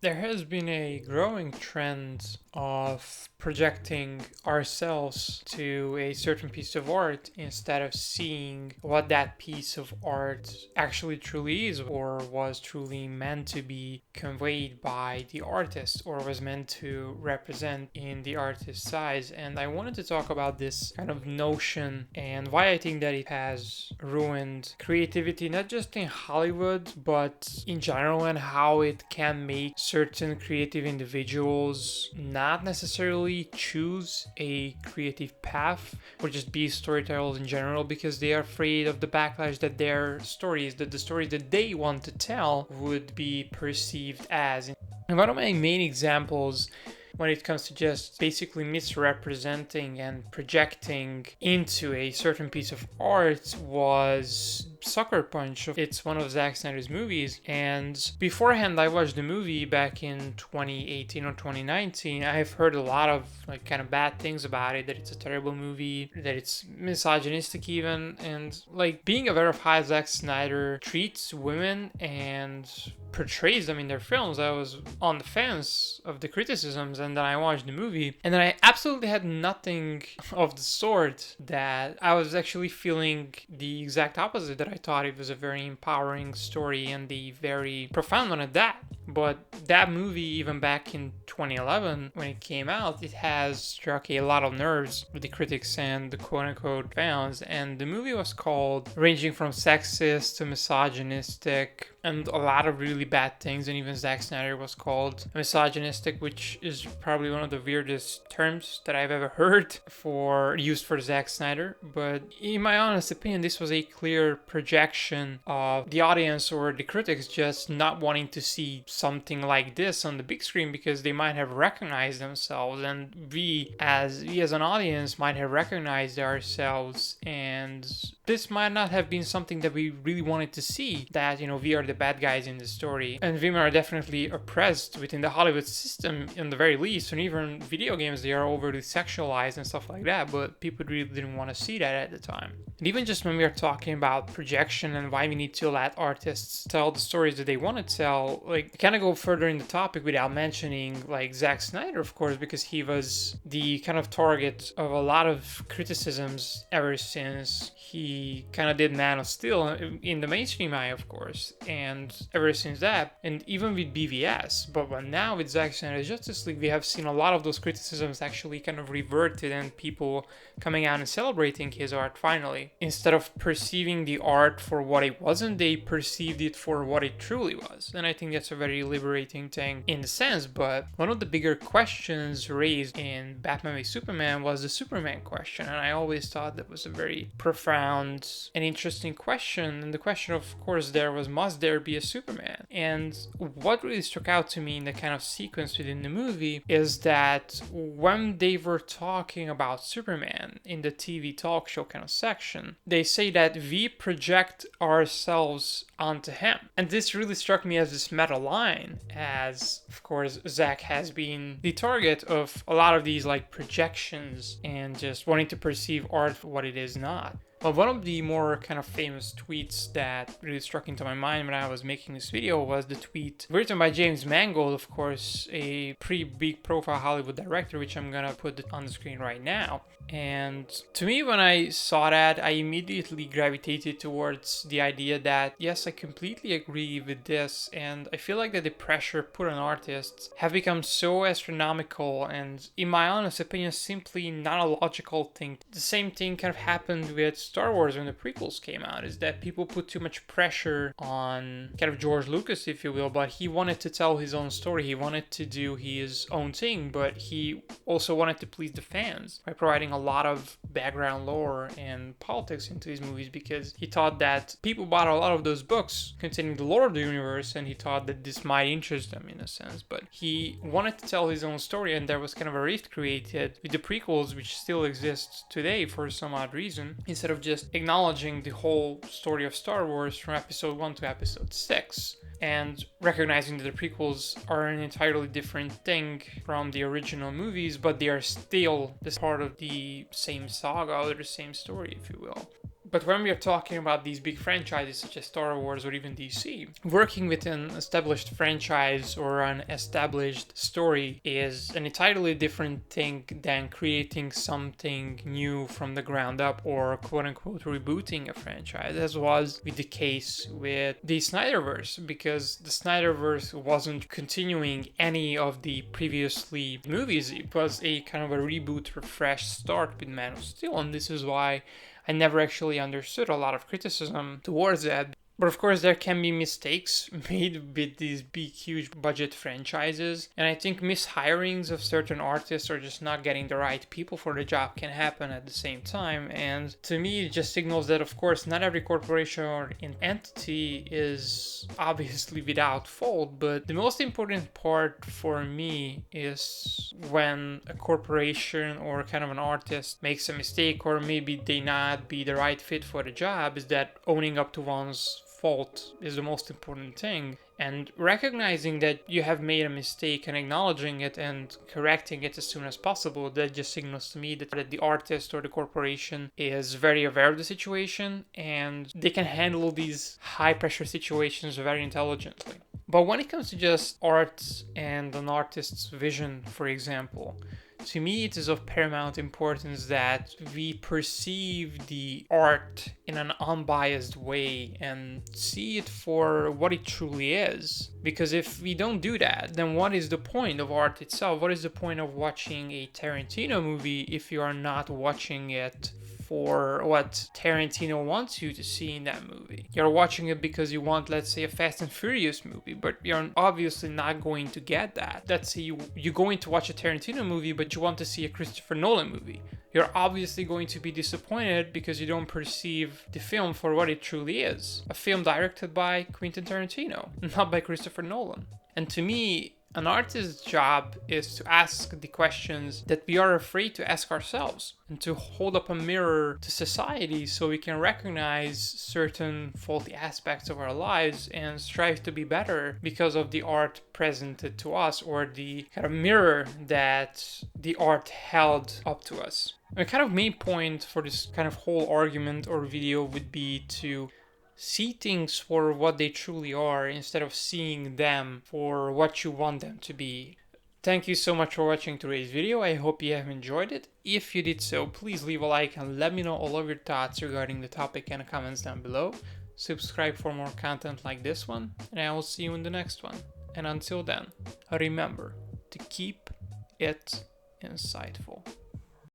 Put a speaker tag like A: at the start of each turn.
A: There has been a growing trend of projecting ourselves to a certain piece of art instead of seeing what that piece of art actually truly is or was truly meant to be conveyed by the artist or was meant to represent in the artist's eyes. And I wanted to talk about this kind of notion and why I think that it has ruined creativity, not just in Hollywood, but in general, and how it can make certain creative individuals not necessarily choose a creative path or just be storytellers in general because they are afraid of the backlash that their stories, that the stories that they want to tell would be perceived as. And one of my main examples when it comes to just basically misrepresenting and projecting into a certain piece of art was Sucker Punch. It's one of Zack Snyder's movies, and beforehand I watched the movie back in 2018 or 2019. I've heard a lot of kind of bad things about it, that it's a terrible movie, that it's misogynistic even, and being aware of how Zack Snyder treats women and portrays them in their films, I was on the fence of the criticisms, and then I watched the movie, and then I absolutely had nothing of the sort. That I was actually feeling the exact opposite, that I thought it was a very empowering story and the very profound one at that. But that movie, even back in 2011 when it came out, it has struck a lot of nerves with the critics and the quote-unquote fans, and the movie was called ranging from sexist to misogynistic and a lot of really bad things, and even Zack Snyder was called misogynistic, which is probably one of the weirdest terms that I've ever heard used for Zack Snyder. But in my honest opinion, this was a clear projection of the audience or the critics just not wanting to see something like this on the big screen because they might have recognized themselves, and we as an audience might have recognized ourselves, and this might not have been something that we really wanted to see, that we are the bad guys in the story, and women are definitely oppressed within the Hollywood system in the very least, and even video games, they are overly sexualized and stuff like that, but people really didn't want to see that at the time. And even just when we are talking about projection and why we need to let artists tell the stories that they want to tell, kind of go further in the topic without mentioning Zack Snyder, of course, because he was the kind of target of a lot of criticisms ever since he kind of did Man of Steel in the mainstream eye, of course, and ever since that, and even with BVS. But now with Zack Snyder's Justice League, we have seen a lot of those criticisms actually kind of reverted, and people coming out and celebrating his art finally. Instead of perceiving the art for what it wasn't, they perceived it for what it truly was. And I think that's a very liberating thing in the sense. But one of the bigger questions raised in Batman v Superman was the Superman question, and I always thought that was a very profound and interesting question. And the question, of course, there was, must there be a Superman? And what really struck out to me in the kind of sequence within the movie is that when they were talking about Superman in the TV talk show kind of section, they say that we project ourselves onto him. And this really struck me as this meta line, as of course Zack has been the target of a lot of these projections and just wanting to perceive art for what it is not. Well, one of the more kind of famous tweets that really struck into my mind when I was making this video was the tweet written by James Mangold, of course, a pretty big profile Hollywood director, which I'm gonna put on the screen right now. And to me, when I saw that, I immediately gravitated towards the idea that, yes, I completely agree with this, and I feel like that the pressure put on artists have become so astronomical and, in my honest opinion, simply not a logical thing. The same thing kind of happened with Star Wars when the prequels came out, is that people put too much pressure on kind of George Lucas, if you will, but he wanted to tell his own story, he wanted to do his own thing, but he also wanted to please the fans by providing a lot of background lore and politics into his movies, because he thought that people bought a lot of those books containing the lore of the universe, and he thought that this might interest them in a sense. But he wanted to tell his own story, and there was kind of a rift created with the prequels, which still exists today for some odd reason, instead of just acknowledging the whole story of Star Wars from episode 1 to episode 6. And recognizing that the prequels are an entirely different thing from the original movies, but they are still this part of the same saga or the same story, if you will. But when we are talking about these big franchises such as Star Wars or even DC, working with an established franchise or an established story is an entirely different thing than creating something new from the ground up or quote unquote rebooting a franchise, as was with the case with the Snyderverse, because the Snyderverse wasn't continuing any of the previously movies. It was a kind of a reboot, refresh start with Man of Steel, and this is why I never actually understood a lot of criticism towards that. But of course, there can be mistakes made with these big, huge budget franchises. And I think mishirings of certain artists or just not getting the right people for the job can happen at the same time. And to me, it just signals that, of course, not every corporation or entity is obviously without fault. But the most important part for me is when a corporation or kind of an artist makes a mistake, or maybe they not be the right fit for the job, is that owning up to one's fault is the most important thing, and recognizing that you have made a mistake and acknowledging it and correcting it as soon as possible. That just signals to me that the artist or the corporation is very aware of the situation and they can handle these high pressure situations very intelligently. But when it comes to just art and an artist's vision, for example, to me, it is of paramount importance that we perceive the art in an unbiased way and see it for what it truly is. Because if we don't do that, then what is the point of art itself? What is the point of watching a Tarantino movie if you are not watching it for what Tarantino wants you to see in that movie? You're watching it because you want, let's say, a Fast and Furious movie, but you're obviously not going to get that. Let's say you're going to watch a Tarantino movie, but you want to see a Christopher Nolan movie. You're obviously going to be disappointed because you don't perceive the film for what it truly is. A film directed by Quentin Tarantino, not by Christopher Nolan. And to me, an artist's job is to ask the questions that we are afraid to ask ourselves, and to hold up a mirror to society so we can recognize certain faulty aspects of our lives and strive to be better because of the art presented to us, or the kind of mirror that the art held up to us. The kind of main point for this kind of whole argument or video would be to see things for what they truly are instead of seeing them for what you want them to be. Thank you so much for watching today's video. I hope you have enjoyed it. If you did so, please leave a like and let me know all of your thoughts regarding the topic in the comments down below. Subscribe for more content like this one, and I will see you in the next one. And until then, remember to keep it insightful.